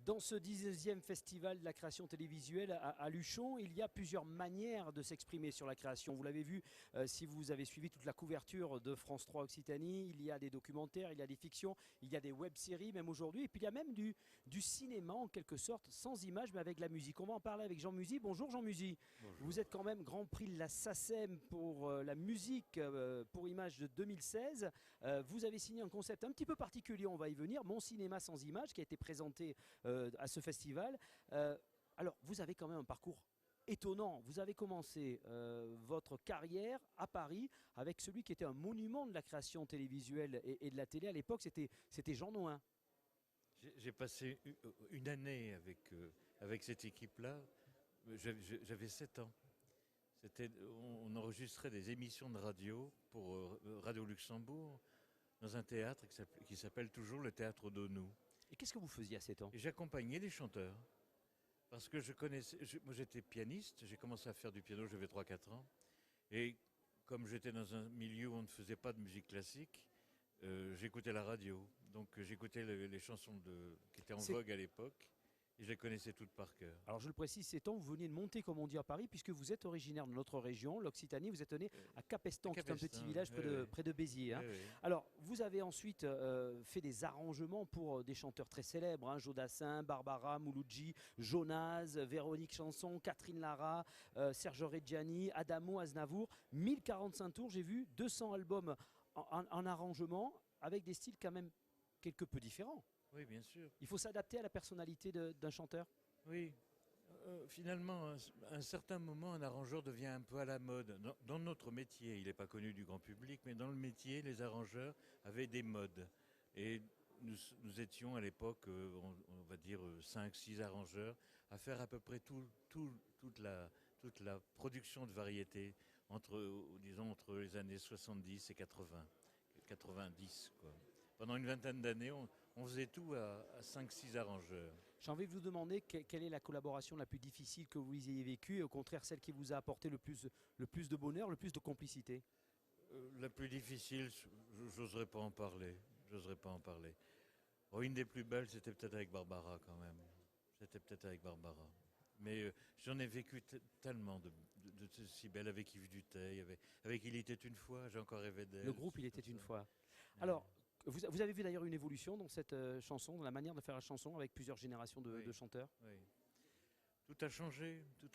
Dans ce 10e festival de la création télévisuelle à Luchon, il y a plusieurs manières de s'exprimer sur la création. Vous l'avez vu si vous avez suivi toute la couverture de France 3 Occitanie, il y a des documentaires, il y a des fictions, il y a des web-séries même aujourd'hui, et puis il y a même du cinéma en quelque sorte, sans images mais avec la musique. On va en parler avec Jean Musy. Bonjour Jean Musy. Bonjour. Vous êtes quand même Grand Prix de la SACEM pour la musique pour images de 2016. Vous avez signé un concept un petit peu particulier, on va y venir, Mon cinéma sans images, qui a été présenté à ce festival. Alors, vous avez quand même un parcours étonnant. Vous avez commencé votre carrière à Paris avec celui qui était un monument de la création télévisuelle et de la télé à l'époque, c'était Jean Nouin. J'ai passé une année avec cette équipe-là. J'avais 7 ans. On enregistrait des émissions de radio pour Radio Luxembourg dans un théâtre qui s'appelle toujours le Théâtre d'Onou. Et qu'est-ce que vous faisiez à 7 ans? Et j'accompagnais les chanteurs. Parce que moi j'étais pianiste, j'ai commencé à faire du piano, j'avais 3-4 ans. Et comme j'étais dans un milieu où on ne faisait pas de musique classique, j'écoutais la radio. Donc j'écoutais les chansons qui étaient en vogue à l'époque. Et je les connaissais toutes par cœur. Alors je le précise, c'est temps, vous venez de monter, comme on dit à Paris, puisque vous êtes originaire de notre région, l'Occitanie, vous êtes né à Capestan, qui est un petit village près de Béziers. Hein. Oui. Alors vous avez ensuite fait des arrangements pour des chanteurs très célèbres, hein, Jodassin, Barbara, Mouloudji, Jonas, Véronique Chanson, Catherine Lara, Serge Reggiani, Adamo, Aznavour, 1045 tours, j'ai vu, 200 albums en arrangement, avec des styles quand même quelque peu différents. Oui, bien sûr. Il faut s'adapter à la personnalité d'un chanteur. Oui. Finalement, à un certain moment, un arrangeur devient un peu à la mode. Dans notre métier, il n'est pas connu du grand public, mais dans le métier, les arrangeurs avaient des modes. Et nous étions à l'époque, on va dire 5-6 arrangeurs, à faire à peu près toute la production de variété entre les années 70 et 80, 90, quoi. Pendant une vingtaine d'années, on faisait tout à 5-6 arrangeurs. J'ai envie de vous demander quelle est la collaboration la plus difficile que vous ayez vécue et au contraire celle qui vous a apporté le plus de bonheur, le plus de complicité. La plus difficile, j'oserais pas en parler. J'oserais pas en parler. Oh, une des plus belles, c'était peut-être avec Barbara quand même. C'était peut-être avec Barbara. Mais j'en ai vécu tellement de si belles avec Yves Duteil, avec Il était une fois, j'ai encore rêvé d'elle. Le groupe Il était une fois. Alors, vous avez vu d'ailleurs une évolution dans cette chanson, dans la manière de faire la chanson avec plusieurs générations de chanteurs. Oui. Tout a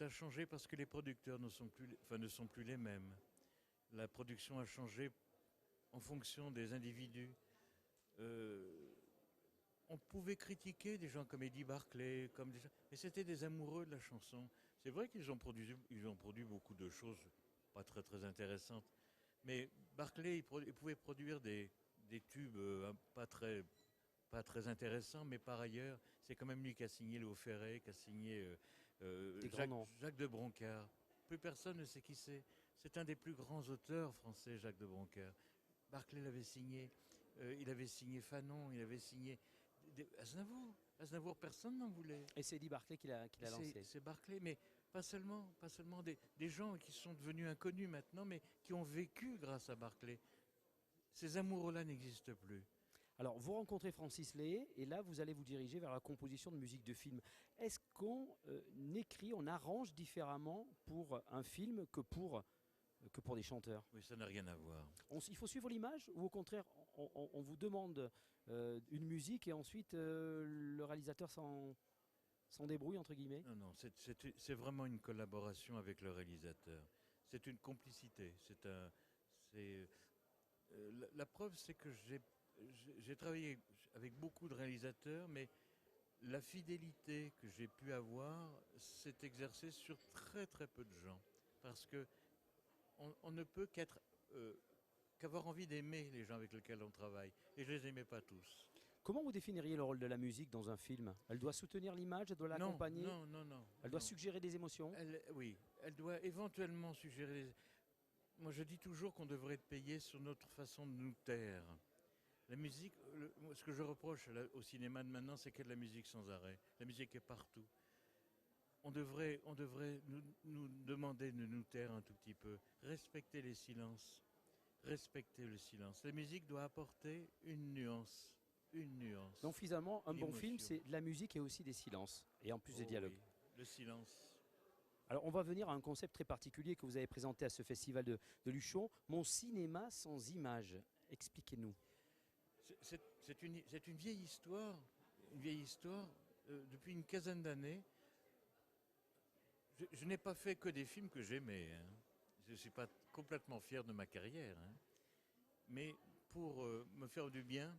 changé parce que les producteurs ne sont plus les mêmes. La production a changé en fonction des individus. On pouvait critiquer des gens comme Eddie Barclay, mais c'était des amoureux de la chanson. C'est vrai qu'ils ont produit beaucoup de choses pas très très intéressantes. Mais Barclay, il pouvait produire des tubes pas très intéressants, mais par ailleurs, c'est quand même lui qui a signé Léo Ferré, qui a signé Jacques de Broncard. Plus personne ne sait qui c'est. C'est un des plus grands auteurs français, Jacques de Broncard. Barclay l'avait signé. Il avait signé Fanon, il avait signé Aznavour. Aznavour, personne n'en voulait. Et c'est Eddie Barclay qui l'a lancé. C'est Barclay, mais pas seulement des gens qui sont devenus inconnus maintenant, mais qui ont vécu grâce à Barclay. Ces amoureux-là n'existent plus. Alors, vous rencontrez Francis Léhé et là, vous allez vous diriger vers la composition de musique de film. Est-ce qu'on on arrange différemment pour un film que pour des chanteurs? Oui, ça n'a rien à voir. Il faut suivre l'image ou au contraire, on vous demande une musique et ensuite le réalisateur s'en débrouille, entre guillemets? Non, c'est vraiment une collaboration avec le réalisateur. C'est une complicité. La preuve, c'est que j'ai travaillé avec beaucoup de réalisateurs, mais la fidélité que j'ai pu avoir s'est exercée sur très très peu de gens. Parce que on ne peut qu'avoir envie d'aimer les gens avec lesquels on travaille. Et je ne les aimais pas tous. Comment vous définiriez le rôle de la musique dans un film? Elle doit soutenir l'image, elle doit l'accompagner? Non. Elle doit suggérer des émotions? Oui, elle doit éventuellement suggérer. Moi, je dis toujours qu'on devrait être payé sur notre façon de nous taire. La musique, ce que je reproche au cinéma de maintenant, c'est qu'il y a de la musique sans arrêt. La musique est partout. On devrait nous demander de nous taire un tout petit peu. Respecter les silences. Respecter le silence. La musique doit apporter une nuance. une nuance. Donc finalement, un une bon film, émotion. c'est de la musique et aussi des silences, et en plus des Oh dialogues. oui, le silence. Alors on va venir à un concept très particulier que vous avez présenté à ce festival de Luchon, Mon cinéma sans images. Expliquez-nous. C'est une vieille histoire, depuis une quinzaine d'années. Je n'ai pas fait que des films que j'aimais, hein. Je ne suis pas complètement fier de ma carrière, hein. Mais pour me faire du bien,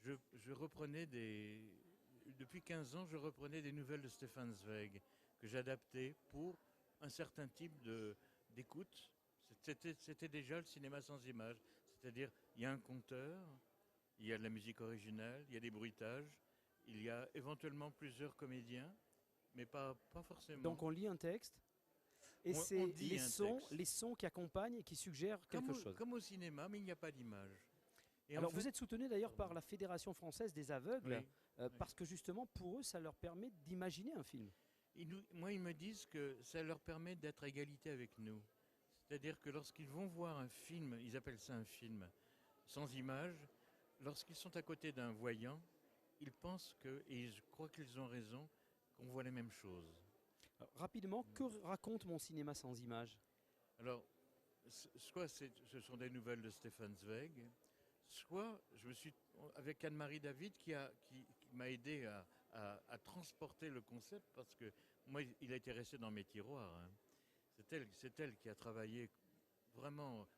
je reprenais depuis 15 ans, je reprenais des nouvelles de Stefan Zweig que j'adaptais pour un certain type d'écoute. C'était déjà le cinéma sans images. C'est-à-dire, il y a un conteur, il y a de la musique originale, il y a des bruitages, il y a éventuellement plusieurs comédiens, mais pas forcément. Donc on lit un texte, et On c'est dit les un sons, texte. les sons qui accompagnent et qui suggèrent quelque chose. Comme au cinéma, mais il n'y a pas d'image. Et Alors en fait, vous êtes soutenu d'ailleurs pardon. par la Fédération française des aveugles, Oui, oui. parce que justement pour eux ça leur permet d'imaginer un film. Moi, ils me disent que ça leur permet d'être à égalité avec nous. C'est-à-dire que lorsqu'ils vont voir un film, ils appellent ça un film, sans image, lorsqu'ils sont à côté d'un voyant, ils pensent que, et je crois qu'ils ont raison, qu'on voit les mêmes choses. Rapidement, que raconte Mon cinéma sans images? Alors, soit ce sont des nouvelles de Stefan Zweig, soit je me suis avec Anne-Marie David qui m'a aidé à transporter le concept parce que moi il a été resté dans mes tiroirs, hein. C'est elle qui a travaillé vraiment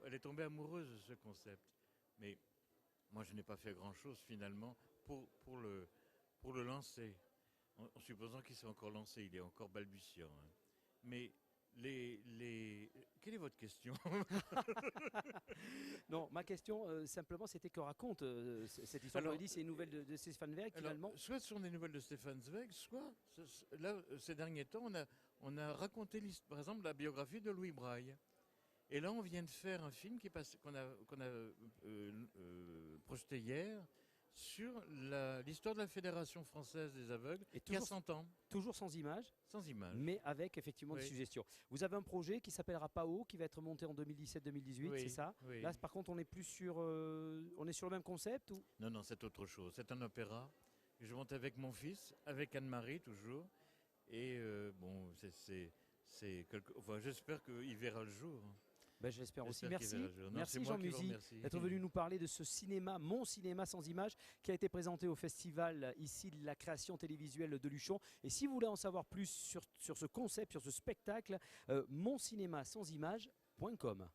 elle est tombée amoureuse de ce concept. Mais moi je n'ai pas fait grand-chose finalement pour le lancer. En supposant qu'il s'est encore lancé, il est encore balbutiant, hein. Mais quelle est votre question? Non, ma question simplement c'était que raconte cette histoire. Vous Alors, avez dit c'est une nouvelle de Stéphane Werk Alors, finalement. soit ce sont des nouvelles de Stefan Zweig, soit, là, ces derniers temps, on a raconté, par exemple, la biographie de Louis Braille. Et là, on vient de faire un film qu'on a projeté hier sur l'histoire de la Fédération française des aveugles, Et qui a toujours, 100 ans, toujours sans images, sans image. mais avec effectivement des Oui. suggestions. Vous avez un projet qui s'appellera PAO, qui va être monté en 2017-2018, Oui, c'est ça? oui. Là, par contre, on est plus sur, on est sur le même concept ou? Non, non, c'est autre chose. C'est un opéra. Je monte avec mon fils, avec Anne-Marie toujours. Et bon, enfin, j'espère qu'il verra le jour. Ben, je l'espère aussi. J'espère qu'il Merci, verra le jour. Non, merci c'est moi Jean qui vous Musy remercie. d'être venu nous parler de ce cinéma, Mon cinéma sans images, qui a été présenté au festival ici de la création télévisuelle de Luchon. Et si vous voulez en savoir plus sur ce concept, sur ce spectacle, moncinémasansimages.com.